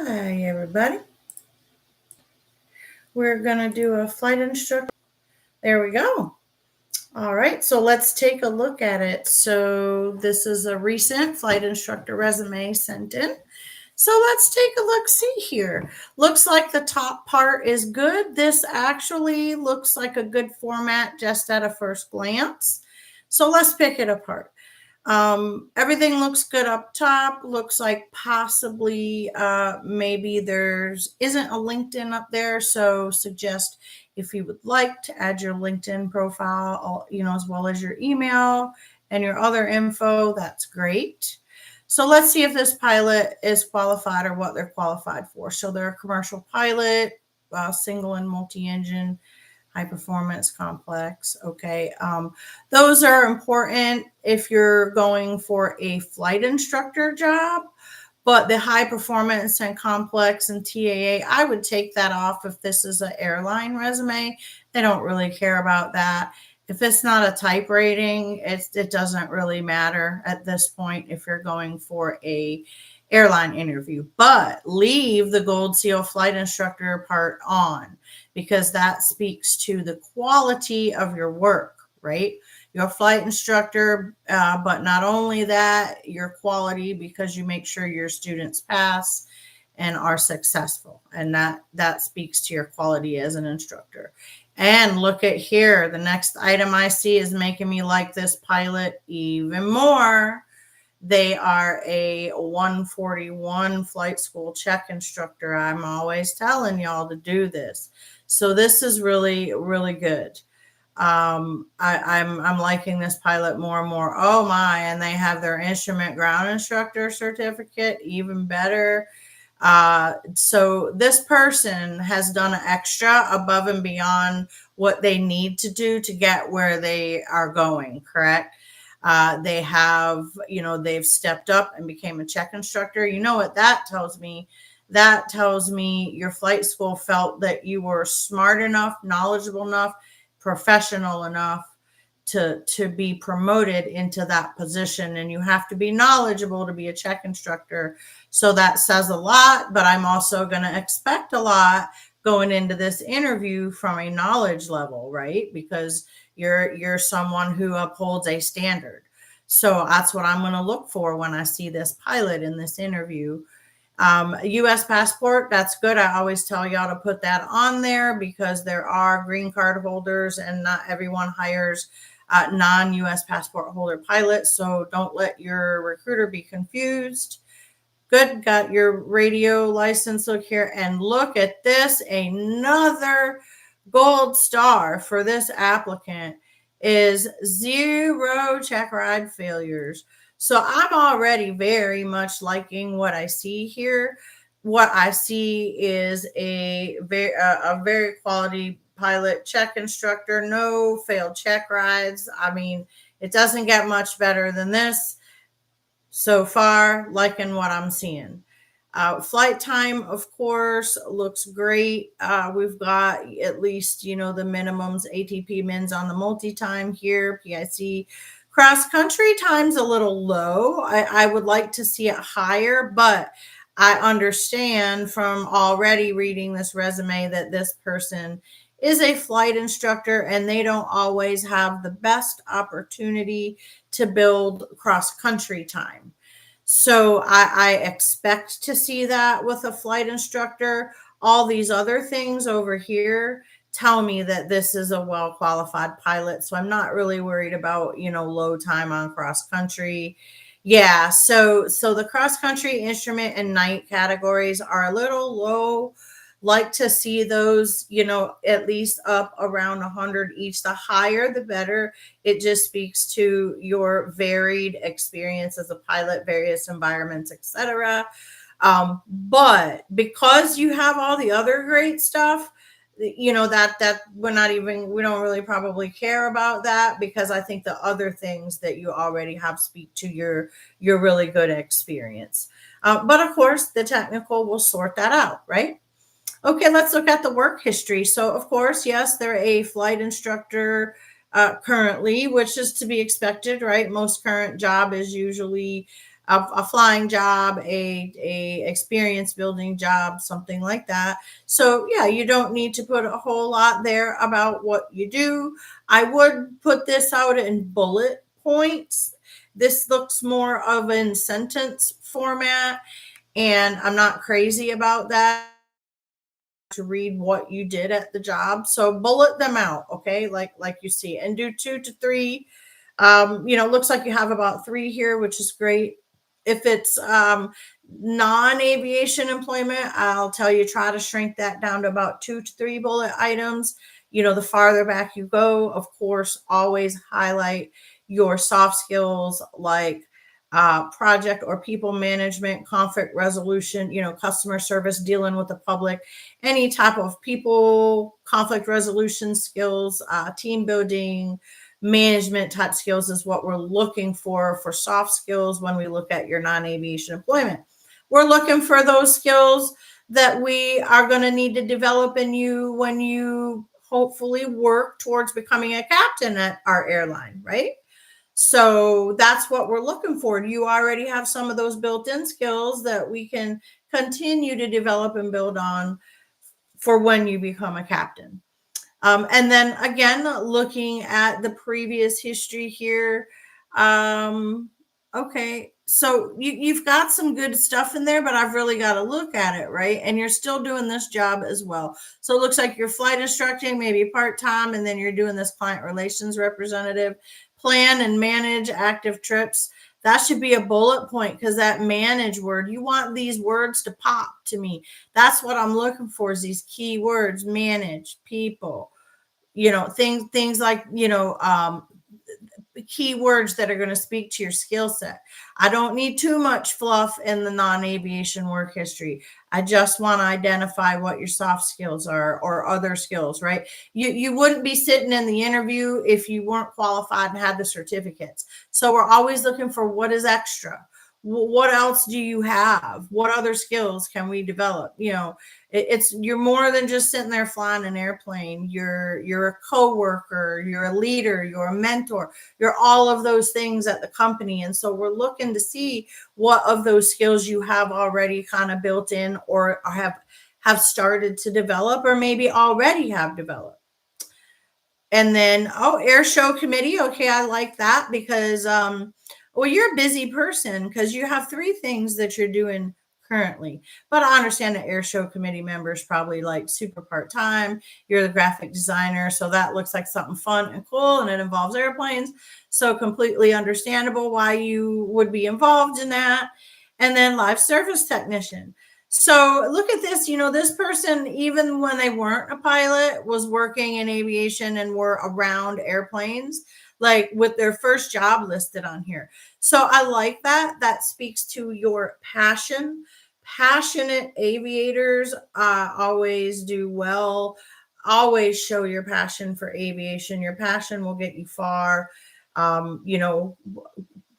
Hi, everybody. We're going to do a flight instructor. There we go. All right, so let's take a look at it. So this is a recent flight instructor resume sent in. So let's take a look, see here. Looks like the top part is good. This actually looks like a good format just at a first glance. So let's pick it apart. Everything looks good up top. Looks like possibly maybe there's isn't a LinkedIn up there. So suggest if you would like to add your LinkedIn profile, as well as your email and your other info, that's great. So let's see if this pilot is qualified or what they're qualified for. So they're a commercial pilot, single and multi-engine, high performance, complex. Okay. Those are important if you're going for a flight instructor job, but the high performance and complex and TAA, I would take that off if this is an airline resume. They don't really care about that. If it's not a type rating, it doesn't really matter at this point if you're going for a airline interview, but leave the gold seal flight instructor part on because that speaks to the quality of your work, right? You're a flight instructor, but not only that, your quality because you make sure your students pass and are successful. And that speaks to your quality as an instructor. And look at here, the next item I see is making me like this pilot even more. They are a 141 flight school check instructor. I'm always telling y'all to do this. So this is really, really good. I'm liking this pilot more and more. Oh my, and they have their instrument ground instructor certificate, even better. So this person has done an extra above and beyond what they need to do to get where they are going, correct? They have, they've stepped up and became a check instructor. You know what that tells me? That tells me your flight school felt that you were smart enough, knowledgeable enough, professional enough to be promoted into that position. And you have to be knowledgeable to be a check instructor. So that says a lot, but I'm also going to expect a lot going into this interview from a knowledge level, right? Because you're someone who upholds a standard. So that's what I'm going to look for when I see this pilot in this interview. U.S. passport, that's good. I always tell y'all to put that on there because there are green card holders and not everyone hires non-U.S. passport holder pilots. So don't let your recruiter be confused. Good. Got your radio license. Look here and look at this. Another gold star for this applicant is 0 check ride failures. So I'm already very much liking what I see here. What I see is a very quality pilot check instructor, no failed check rides. I mean, it doesn't get much better than this. So far, liking what I'm seeing. Flight time, of course, looks great. We've got at least, the minimums, ATP mins on the multi-time here, PIC. Cross country time's a little low. I would like to see it higher, but I understand from already reading this resume that this person is a flight instructor and they don't always have the best opportunity to build cross country time. So I expect to see that with a flight instructor. All these other things over here tell me that this is a well-qualified pilot. So I'm not really worried about, low time on cross country. Yeah. So the cross country, instrument, and night categories are a little low. Like to see those, at least up around 100 each. The higher, the better. It just speaks to your varied experience as a pilot, various environments, etc. But because you have all the other great stuff, that we don't really probably care about that because I think the other things that you already have speak to your really good experience. But of course, the technical will sort that out, right? Okay, let's look at the work history. So, of course, yes, they're a flight instructor currently, which is to be expected, right? Most current job is usually a flying job, a experience building job, something like that. So yeah, you don't need to put a whole lot there about what you do. I would put this out in bullet points. This looks more of in sentence format, and I'm not crazy about that, to read what you did at the job. So bullet them out, okay? Like you see, and do 2 to 3. Looks like you have about 3 here, which is great. If it's non-aviation employment, I'll tell you, try to shrink that down to about 2 to 3 bullet items. The farther back you go, of course, always highlight your soft skills like project or people management, conflict resolution, customer service, dealing with the public, any type of people, conflict resolution skills, team building, management type skills is what we're looking for soft skills when we look at your non-aviation employment. We're looking for those skills that we are going to need to develop in you when you hopefully work towards becoming a captain at our airline, right? So that's what we're looking for. You already have some of those built-in skills that we can continue to develop and build on for when you become a captain. And then again, looking at the previous history here. Okay, so you've got some good stuff in there, but I've really got to look at it, right? And you're still doing this job as well. So it looks like you're flight instructing, maybe part-time, and then you're doing this client relations representative, plan and manage active trips. That should be a bullet point, because that manage word, you want these words to pop to me. That's what I'm looking for, is these key words: manage, people, things like, keywords that are going to speak to your skill set. I don't need too much fluff in the non-aviation work history. I just want to identify what your soft skills are, or other skills, right? You wouldn't be sitting in the interview if you weren't qualified and had the certificates. So we're always looking for what is extra. What else do you have? What other skills can we develop? You're more than just sitting there flying an airplane. You're a coworker, you're a leader, you're a mentor, you're all of those things at the company. And so we're looking to see what of those skills you have already kind of built in, or have started to develop, or maybe already have developed. And then, air show committee. Okay, I like that, because well, you're a busy person because you have 3 things that you're doing currently. But I understand that air show committee members probably like super part-time. You're the graphic designer, so that looks like something fun and cool, and it involves airplanes. So completely understandable why you would be involved in that. And then live service technician. So look at this, this person, even when they weren't a pilot, was working in aviation and were around airplanes, like with their first job listed on here. So I like that. That speaks to your passion. Passionate aviators always do well. Always show your passion for aviation. Your passion will get you far.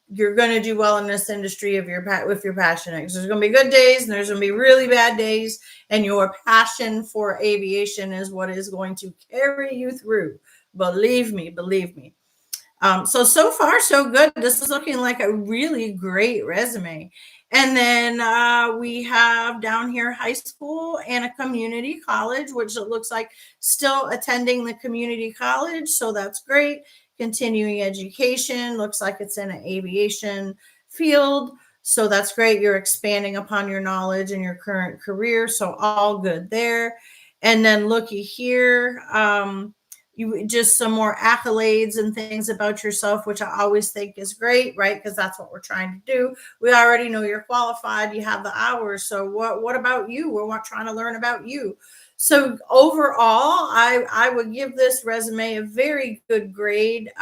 You're going to do well in this industry if you're passionate. Because there's going to be good days and there's going to be really bad days, and your passion for aviation is what is going to carry you through. Believe me. So far so good. This is looking like a really great resume. And then we have down here high school and a community college, which it looks like still attending the community college. So that's great. Continuing education, looks like it's in an aviation field. So that's great. You're expanding upon your knowledge in your current career. So all good there. And then looky here, you just some more accolades and things about yourself, which I always think is great, right? Because that's what we're trying to do. We already know you're qualified, you have the hours. So what about you? We're trying to learn about you. So overall, I would give this resume a very good grade.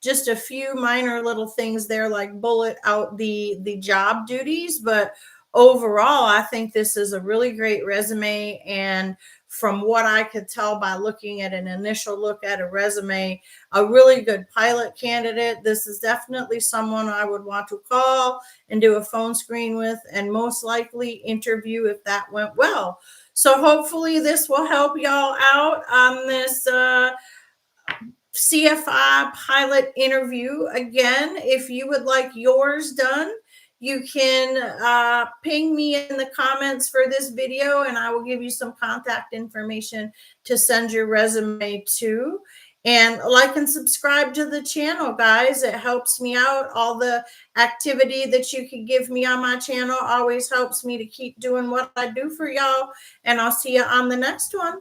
Just a few minor little things there, like bullet out the job duties, but overall, I think this is a really great resume. And from what I could tell by looking at an initial look at a resume, a really good pilot candidate. This is definitely someone I would want to call and do a phone screen with, and most likely interview if that went well. So hopefully this will help y'all out on this CFI pilot interview. Again, if you would like yours done, You can ping me in the comments for this video, and I will give you some contact information to send your resume to. And like and subscribe to the channel, guys. It helps me out. All the activity that you can give me on my channel always helps me to keep doing what I do for y'all. And I'll see you on the next one.